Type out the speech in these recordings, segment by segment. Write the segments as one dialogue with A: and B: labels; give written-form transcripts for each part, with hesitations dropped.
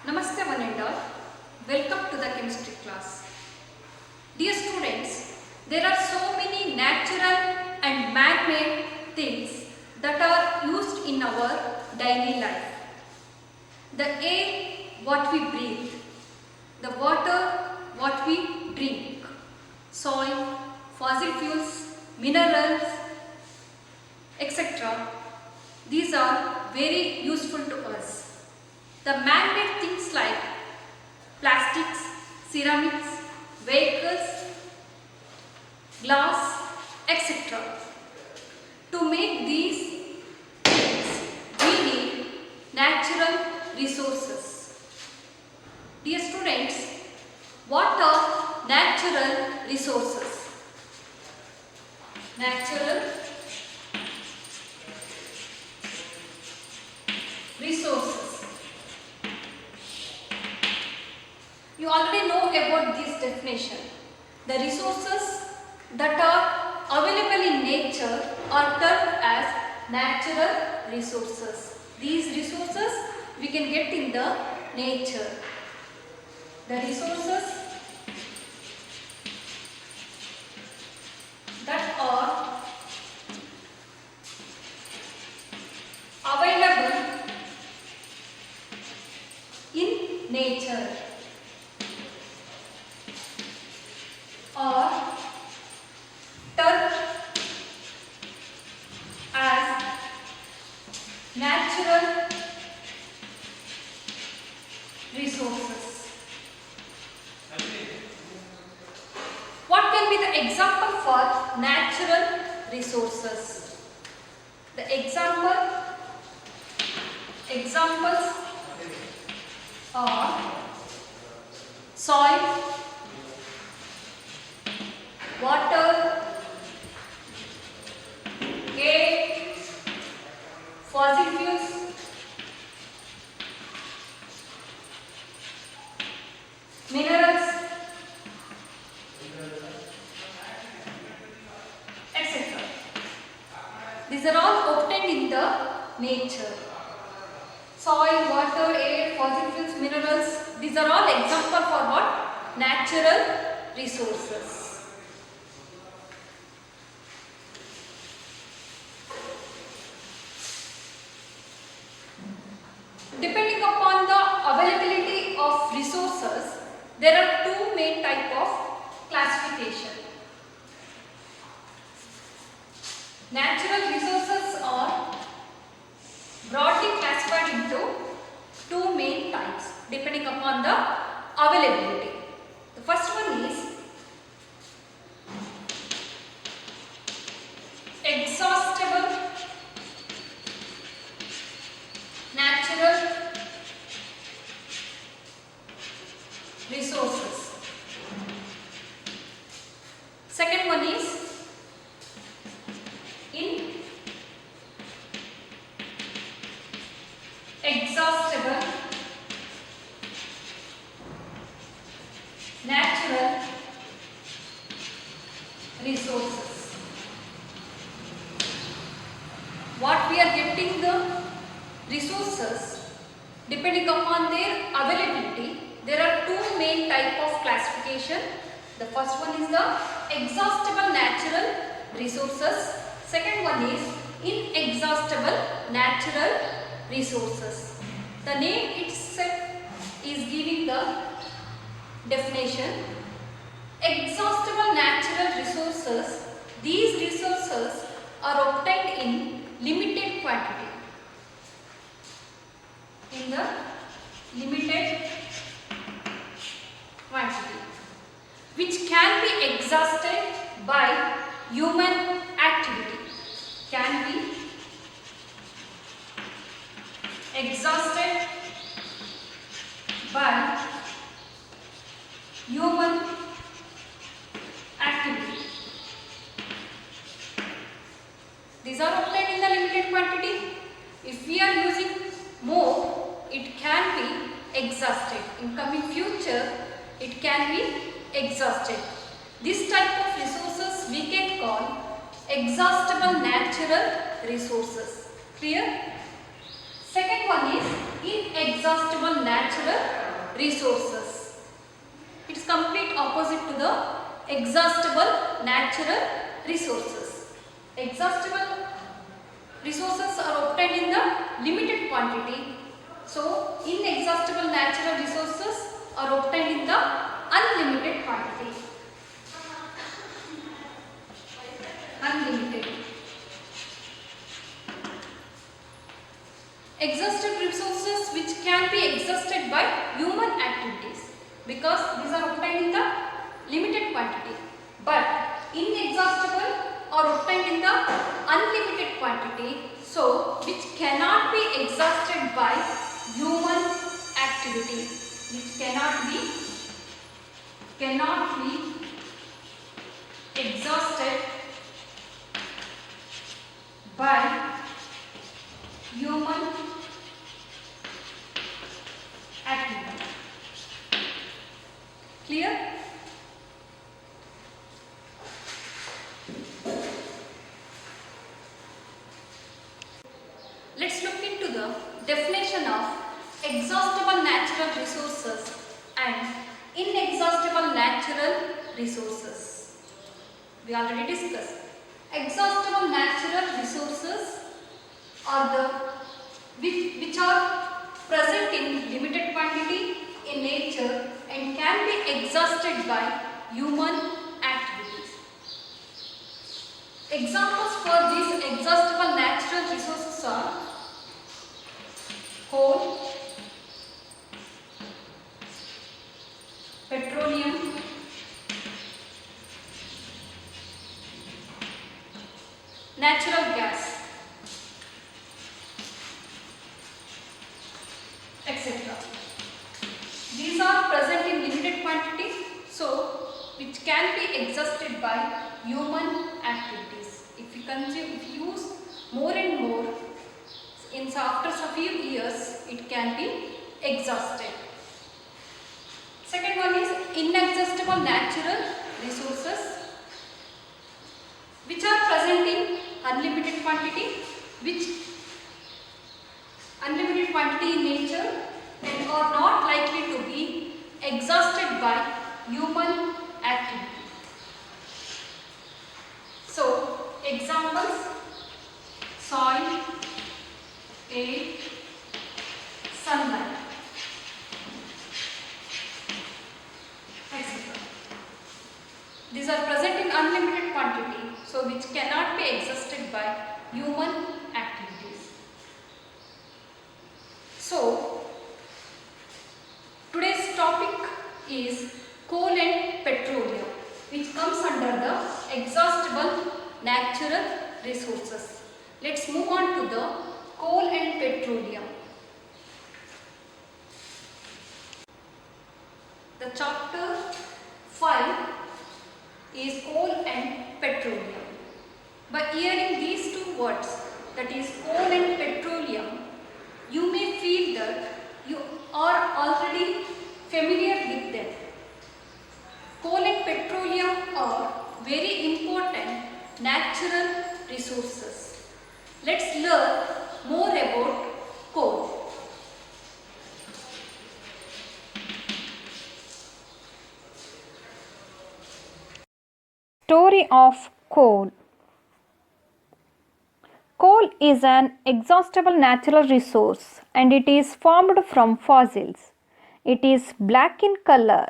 A: Namaste one and all. Welcome to the chemistry class. Dear students, there are so many natural and man-made things that are used in our daily life. The air, what we breathe. The water, what we drink. Soil, fossil fuels, minerals, etc. These are very useful to us. The man-made things like plastics, ceramics, vehicles, glass, etc. To make these things, we need natural resources. Dear students, what are natural resources? Natural resources. You already know about this definition. The resources that are available in nature are termed as natural resources. These resources we can get in the nature. The resources that are available in nature are termed as natural resources. What can be the example for natural resources? The examples are soil, water, air, fossil fuels, minerals, etc. These are all obtained in the nature. Soil, water, air, fossil fuels, minerals, these are all examples for what? Natural resources. Depending upon the availability of resources, there are two main types of classification. Natural resources are broadly classified into two main types depending upon the availability. The first one is exhaustible natural resources. Second one is inexhaustible natural resources. What we are getting the resources depending upon their availability, there are two main type of classification. The first one is the exhaustible natural resources. Second one is inexhaustible natural resources. The name itself is giving the definition. Exhaustible natural resources, these resources are obtained in limited quantity. In the limited quantity, which can be exhausted by human activity. Can be exhausted by human activity. These are obtained in the limited quantity. If we are using more, it can be exhausted. In coming future, it can be exhausted. This type of resources we can call exhaustible natural resources. Clear? Second one is inexhaustible natural resources. It is complete opposite to the exhaustible natural resources. Exhaustible resources are obtained in the limited quantity. So, inexhaustible natural resources are obtained in the unlimited quantity. Unlimited. Exhausted resources which can be exhausted by human activities, because these are obtained in the limited quantity, but inexhaustible are obtained in the unlimited quantity, so which cannot be exhausted by human activity, which cannot be exhausted by human activity. Clear? Let's look into the definition of exhaustible natural resources and inexhaustible natural resources. We already discussed. Exhaustible natural resources are the which are present in limited quantity in nature and can be exhausted by human activities. Examples for these exhaustible natural resources are coal, petroleum, natural gas, etc. These are present in limited quantity, so which can be exhausted by human activities. If we use more and more, after a few years, it can be exhausted. Second one is inexhaustible natural resources, which are present in unlimited quantity, in nature and are not likely to be exhausted by human activity. So, examples: soil, air, sunlight, etc. These are present in unlimited quantity, so which cannot be exhausted by human activities. So, today's topic is coal and petroleum, which comes under the exhaustible natural resources. Let's move on to the coal and petroleum. The chapter 5 is coal and petroleum. By hearing these two words, that is coal and petroleum, you may feel that you are already familiar with them. Coal and petroleum are very important natural resources. Let's learn more about coal.
B: Story of coal. Coal is an exhaustible natural resource and it is formed from fossils. It is black in color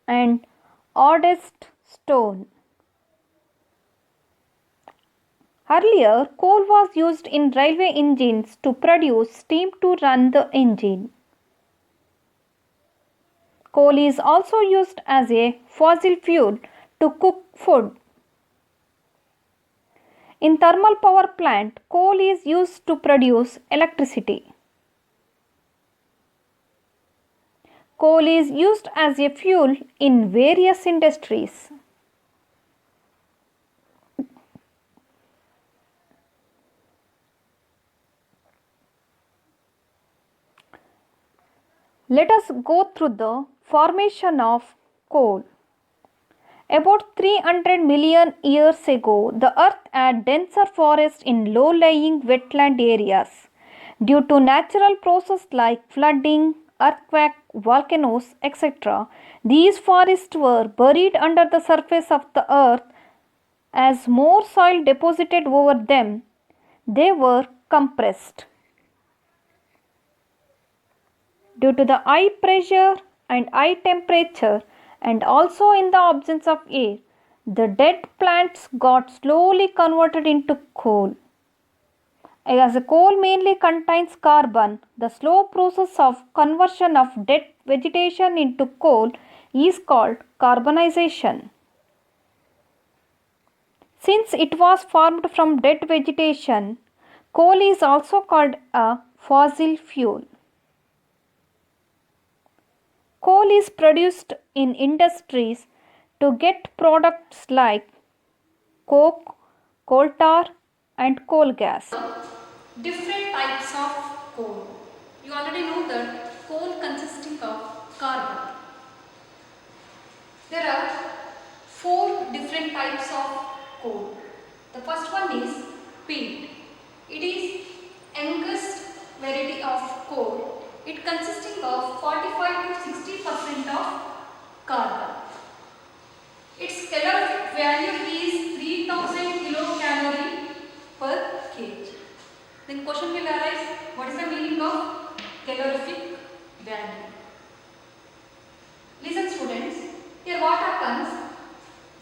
B: and oddest stone. Earlier, coal was used in railway engines to produce steam to run the engine. Coal is also used as a fossil fuel to cook food. In thermal power plant, coal is used to produce electricity. Coal is used as a fuel in various industries. Let us go through the formation of coal. About 300 million years ago, the earth had denser forests in low-lying wetland areas. Due to natural processes like flooding, earthquake, volcanoes, etc., these forests were buried under the surface of the earth. As more soil deposited over them, they were compressed. Due to the high pressure and high temperature, and also in the absence of air, the dead plants got slowly converted into coal. As a coal mainly contains carbon, the slow process of conversion of dead vegetation into coal is called carbonization. Since it was formed from dead vegetation, coal is also called a fossil fuel. Coal is produced in industries to get products like coke, coal tar, and coal gas.
A: Different types of coal. You already know that coal consisting of carbon. There are 4 different types of coal. The first one is peat. It is youngest variety of coal. It consisting of 45 to 60% of carbon. Its calorific value is 3000 kilocalorie per kg. Then question will arise, what is the meaning of calorific value? Listen students, here what happens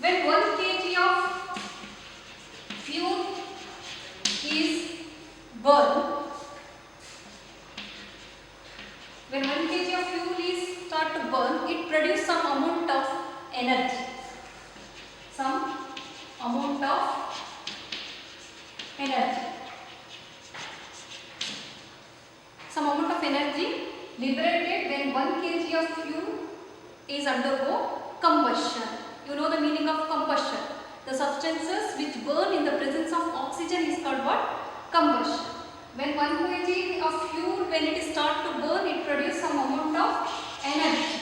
A: when 1 kg of fuel is burned. When 1 kg of fuel is start to burn, it produces some amount of energy. Some amount of energy. Some amount of energy liberated when 1 kg of fuel is undergo combustion. You know the meaning of combustion. The substances which burn in the presence of oxygen is called what? Combustion. When 1 kg of fuel, when it start to burn, it produces some amount of energy.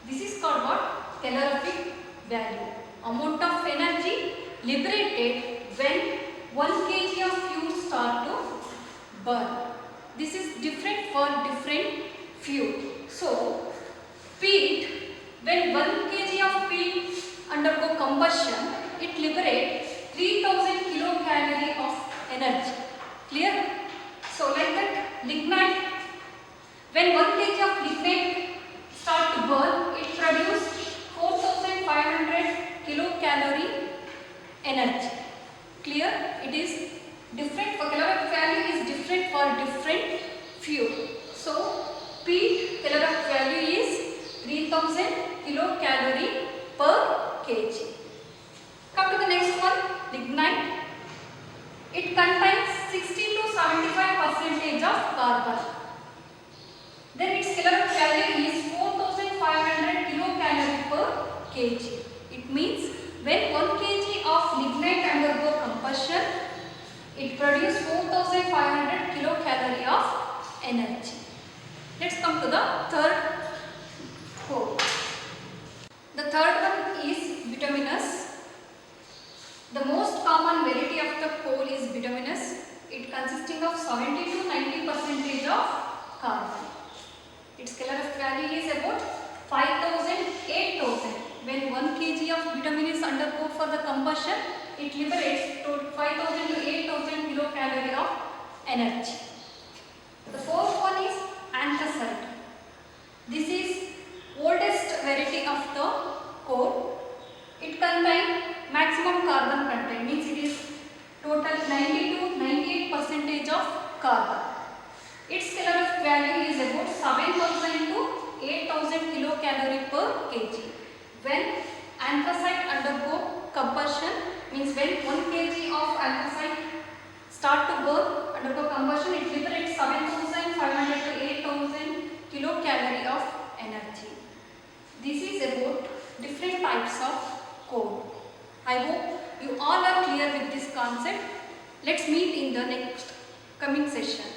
A: This is called what? Calorific value. Amount of energy liberated when 1 kg of fuel start to burn. This is different for different fuel. So, peat, when 1 kg of peat undergo combustion, it liberates 3000 kilocalorie of energy. Clear? So, like that, lignite, when 1 kg of lignite start to burn, it produces 4500 kilocalorie energy. Clear? It is different for calorific value is different for different fuel. So, peat calorific value is 3000 kilocalorie per kg. Come to the next one, lignite. It contains 60 to 75% of carbon. Then its calorific value is 4500 kilocalorie per kg. It means when 1 kg of lignite undergo combustion, it produces 4500 kilocalorie of energy. Let's come to the third coal. The third one is bituminous. The most common variety of the coal is bituminous. It consisting of 70 to 90% of carbon. Its calorific value is about 5000, 8000. When 1 kg of bituminous undergo for the combustion, it liberates 5000 to 8000 kilocalorie of energy. The fourth one is anthracite. This is oldest variety of the coal. It contains maximum carbon content, means it is total 90 to 98% of carbon. Its calorific value is about 7000 to 8000 kilocalorie per kg. When anthracite undergo combustion, means when 1 kg of anthracite start to burn, undergo combustion, it liberates 7500 to 8000 kilocalorie of energy. This is about different types of coal. I hope you all are clear with this concept. Let's meet in the next coming session.